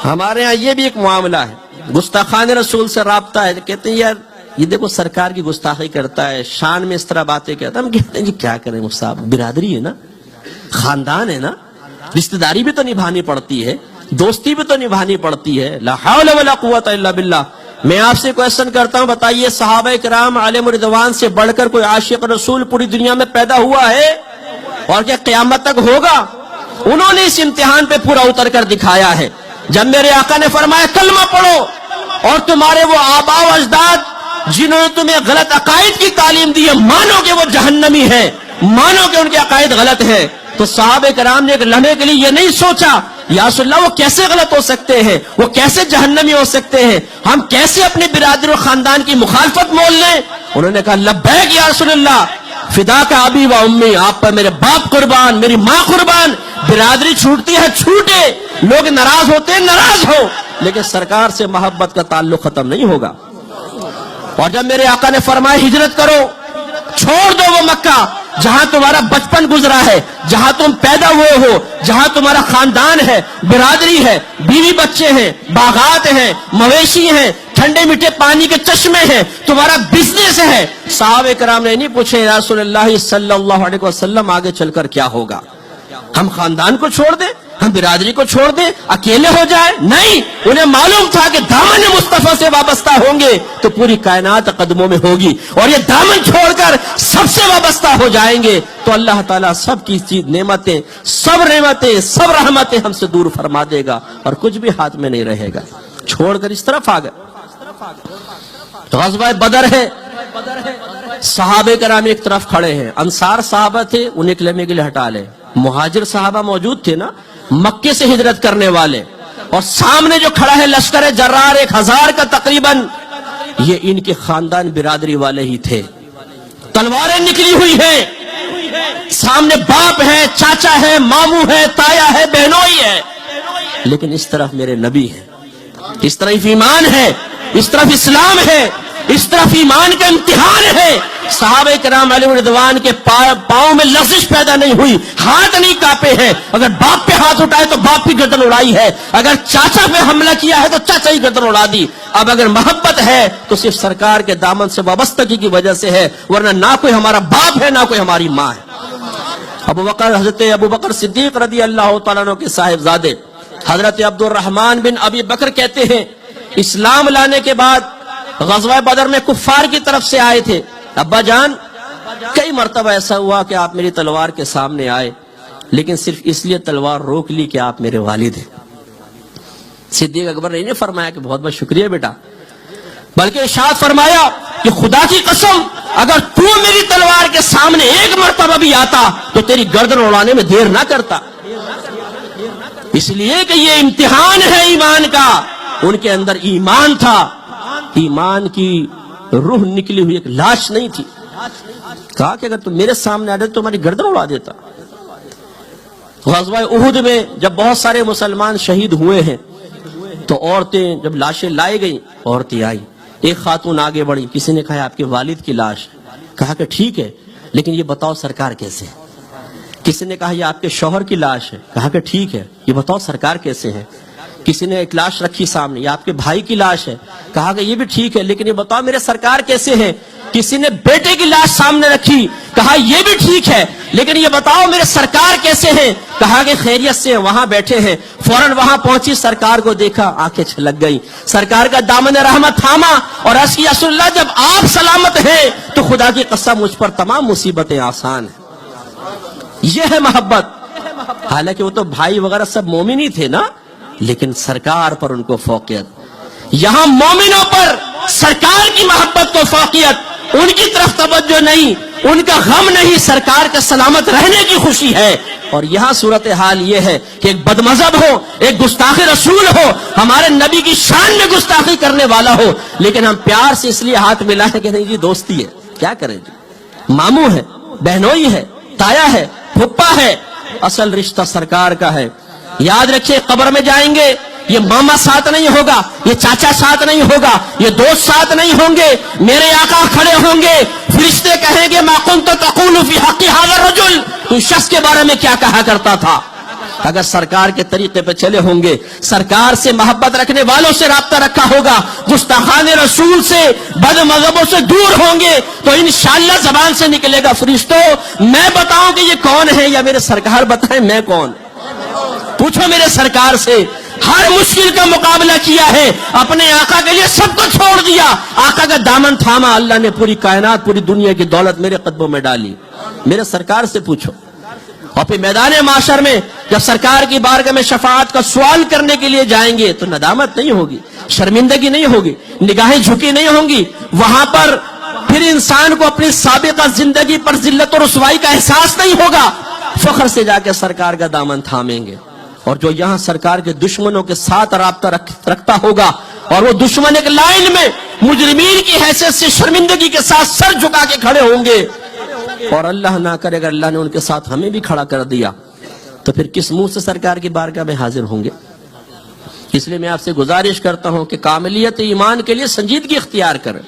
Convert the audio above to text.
ہمارے ہاں یہ بھی ایک معاملہ ہے, گستاخان رسول سے رابطہ ہے. کہتے ہیں یار یہ دیکھو سرکار کی گستاخی کرتا ہے, شان میں اس طرح باتیں کرتا ہے. ہم کہتے ہیں جی کیا کریں صاحب, برادری ہے نا, خاندان ہے نا, رشتہ داری بھی تو نبھانی پڑتی ہے, دوستی بھی تو نبھانی پڑتی ہے. لا حول ولا قوت الا باللہ. میں آپ سے کوشچن کرتا ہوں, بتائیے صحابہ کرام علیہم رضوان سے بڑھ کر کوئی عاشق رسول پوری دنیا میں پیدا ہوا ہے اور کیا قیامت تک ہوگا؟ انہوں نے اس امتحان پہ پورا اتر کر دکھایا ہے. جب میرے آقا نے فرمایا کلمہ پڑھو اور تمہارے وہ آباء و اجداد جنہوں نے تمہیں غلط عقائد کی تعلیم دی ہے مانو کہ وہ جہنمی ہے, مانو کہ ان کے عقائد غلط ہے, تو صحابہ کرام نے ایک لمحے کے لیے یہ نہیں سوچا یا رسول اللہ وہ کیسے غلط ہو سکتے ہیں, وہ کیسے جہنمی ہو سکتے ہیں, ہم کیسے اپنے برادر و خاندان کی مخالفت مول لیں؟ انہوں نے کہا لبیک یا رسول اللہ, فدا کا ابی و امی, آپ پر میرے باپ قربان, میری ماں قربان. برادری چھوٹتی ہے چھوٹے, لوگ ناراض ہوتے ہیں ناراض ہو, لیکن سرکار سے محبت کا تعلق ختم نہیں ہوگا. اور جب میرے آقا نے فرمایا ہجرت کرو, چھوڑ دو وہ مکہ جہاں تمہارا بچپن گزرا ہے, جہاں تم پیدا ہوئے ہو, جہاں تمہارا خاندان ہے, برادری ہے, بیوی بچے ہیں, باغات ہیں, مویشی ہیں, ٹھنڈے میٹھے پانی کے چشمے ہیں, تمہارا بزنس ہے. صحابہ کرام نے نہیں پوچھے یا رسول اللہ صلی اللہ علیہ وسلم آگے چل کر کیا ہوگا, ہم خاندان کو چھوڑ دیں, ہم برادری کو چھوڑ دیں, اکیلے ہو جائیں؟ نہیں, انہیں معلوم تھا کہ دامن مصطفیٰ سے وابستہ ہوں گے تو پوری کائنات قدموں میں ہوگی, اور یہ دامن چھوڑ کر سب سے وابستہ ہو جائیں گے تو اللہ تعالیٰ سب کی چیز نعمتیں, سب رحمتیں ہم سے دور فرما دے گا اور کچھ بھی ہاتھ میں نہیں رہے گا. چھوڑ کر اس طرف آ گئے. غزوہ بدر ہے, صحابہ کرام ایک طرف کھڑے ہیں, انصار صحابہ تھے انہیں ایک لمحے کے لیے ہٹا لے, مہاجر صحابہ موجود تھے نا, مکے سے ہجرت کرنے والے, اور سامنے جو کھڑا ہے لشکر جرار 1000 کا تقریباً, یہ ان کے خاندان برادری والے ہی تھے. تلواریں نکلی ہوئی ہیں, سامنے باپ ہے, چاچا ہے, ماموں ہے, تایا ہے, بہنوئی ہے, لیکن اس طرف میرے نبی ہیں, اس طرف ایمان ہے, اس طرف اسلام ہے, اس طرف ایمان کا امتحان ہے. صحابہ کرام علیہ رضوان کے پاؤں میں لرزش پیدا نہیں ہوئی, ہاتھ نہیں کانپے ہیں. اگر باپ پہ ہاتھ اٹھائے تو باپ کی گردن اڑائی ہے, اگر چاچا پہ حملہ کیا ہے تو چاچا ہی گردن اڑا دی. اب اگر محبت ہے تو صرف سرکار کے دامن سے وابستگی کی وجہ سے ہے, ورنہ نہ کوئی ہمارا باپ ہے نہ کوئی ہماری ماں ہے. حضرت ابو بکر صدیق رضی اللہ تعالیٰ عنہ کے صاحبزادے حضرت عبد الرحمن بن ابی بکر کہتے ہیں اسلام لانے کے بعد غزوہ بدر میں کفار کی طرف سے آئے تھے. ابا جان کئی مرتبہ ایسا ہوا کہ آپ میری تلوار کے سامنے آئے, لیکن صرف اس لیے تلوار روک لی کہ آپ میرے والد ہیں. صدیق اکبر نے فرمایا کہ بہت بہت شکریہ بیٹا, بلکہ ارشاد فرمایا کہ خدا کی قسم اگر تو میری تلوار کے سامنے ایک مرتبہ بھی آتا تو تیری گردن اڑانے میں دیر نہ کرتا, اس لیے کہ یہ امتحان ہے ایمان کا. ان کے اندر ایمان تھا, ایمان کی روح نکلی ہوئی ایک لاش نہیں تھی. کہا کہ اگر تم میرے سامنے آ جاتے تو تمہاری گردن اڑا دیتا. غزوہ احد میں جب بہت سارے مسلمان شہید ہوئے ہیں تو عورتیں جب لاشیں لائی گئیں, عورتیں آئی, ایک خاتون آگے بڑھی, کسی نے کہا آپ کے والد کی لاش, کہا کہ ٹھیک ہے لیکن یہ بتاؤ سرکار کیسے ہے. کسی نے کہا یہ آپ کے شوہر کی لاش ہے, کہا کہ ٹھیک ہے یہ بتاؤ سرکار کیسے ہے. کسی نے ایک لاش رکھی سامنے, یہ آپ کے بھائی کی لاش ہے, کہا کہ یہ بھی ٹھیک ہے لیکن یہ بتاؤ میرے سرکار کیسے ہیں. کسی نے بیٹے کی لاش سامنے رکھی, کہا یہ بھی ٹھیک ہے لیکن یہ بتاؤ میرے سرکار کیسے ہیں. کہا کہ خیریت سے وہاں بیٹھے ہیں. فوراً وہاں پہنچی, سرکار کو دیکھا, آنکھیں چھلک گئی, سرکار کا دامن رحمت تھاما اور عرض کیا رسول اللہ جب آپ سلامت ہیں تو خدا کی قسم مجھ پر تمام مصیبتیں آسان ہیں. یہ ہے محبت. حالانکہ وہ تو بھائی وغیرہ سب مومن ہی تھے نا, لیکن سرکار پر ان کو فوقیت. یہاں مومنوں پر سرکار کی محبت کو فوقیت, ان کی طرف توجہ نہیں, ان کا غم نہیں, سرکار کا سلامت رہنے کی خوشی ہے. اور یہاں صورتحال یہ ہے کہ ایک بدمذہب ہو, ایک گستاخ رسول ہو, ہمارے نبی کی شان میں گستاخی کرنے والا ہو, لیکن ہم پیار سے اس لیے ہاتھ ملائیں کہ نہیں جی دوستی ہے, کیا کریں جی, ماموں ہے, بہنوئی ہے, تایا ہے, پھپھا ہے, اصل رشتہ سرکار کا ہے. یاد رکھیے قبر میں جائیں گے یہ ماما ساتھ نہیں ہوگا, یہ چاچا ساتھ نہیں ہوگا, یہ دوست ساتھ نہیں ہوں گے, میرے آقا کھڑے ہوں گے, فرشتے کہیں گے ما کنت تقول فی حق ھذا الرجل, تو شخص کے بارے میں کیا کہا کرتا تھا. اگر سرکار کے طریقے پہ چلے ہوں گے، سرکار سے محبت رکھنے والوں سے رابطہ رکھا ہوگا، گستاخان رسول سے، بد مذہبوں سے دور ہوں گے، تو انشاءاللہ زبان سے نکلے گا فرشتوں میں بتاؤں کہ یہ کون ہے، یا میرے سرکار بتائیں میں کون؟ پوچھو میرے سرکار سے، ہر مشکل کا مقابلہ کیا ہے، اپنے آقا کے لیے سب کو چھوڑ دیا، آقا کا دامن تھاما، اللہ نے پوری کائنات، پوری دنیا کی دولت میرے قدموں میں ڈالی۔ میرے سرکار سے پوچھو۔ اور پھر میدان معاشر میں جب سرکار کی بارگاہ میں شفاعت کا سوال کرنے کے لیے جائیں گے تو ندامت نہیں ہوگی، شرمندگی نہیں ہوگی، نگاہیں جھکی نہیں ہوں گی، وہاں پر پھر انسان کو اپنی سابقہ زندگی پر ذلت و رسوائی کا احساس نہیں ہوگا، فخر سے جا کے سرکار کا دامن تھامیں گے۔ اور جو یہاں سرکار کے دشمنوں کے ساتھ رابطہ رکھتا ہوگا اور وہ دشمن ایک لائن میں مجرمین کی حیثیت سے شرمندگی کے ساتھ سر جھکا کے کھڑے ہوں گے، اور اللہ نہ کرے اگر اللہ نے ان کے ساتھ ہمیں بھی کھڑا کر دیا تو پھر کس منہ سے سرکار کی بارگاہ میں حاضر ہوں گے؟ اس لیے میں آپ سے گزارش کرتا ہوں کہ کاملیت ایمان کے لیے سنجیدگی اختیار کریں۔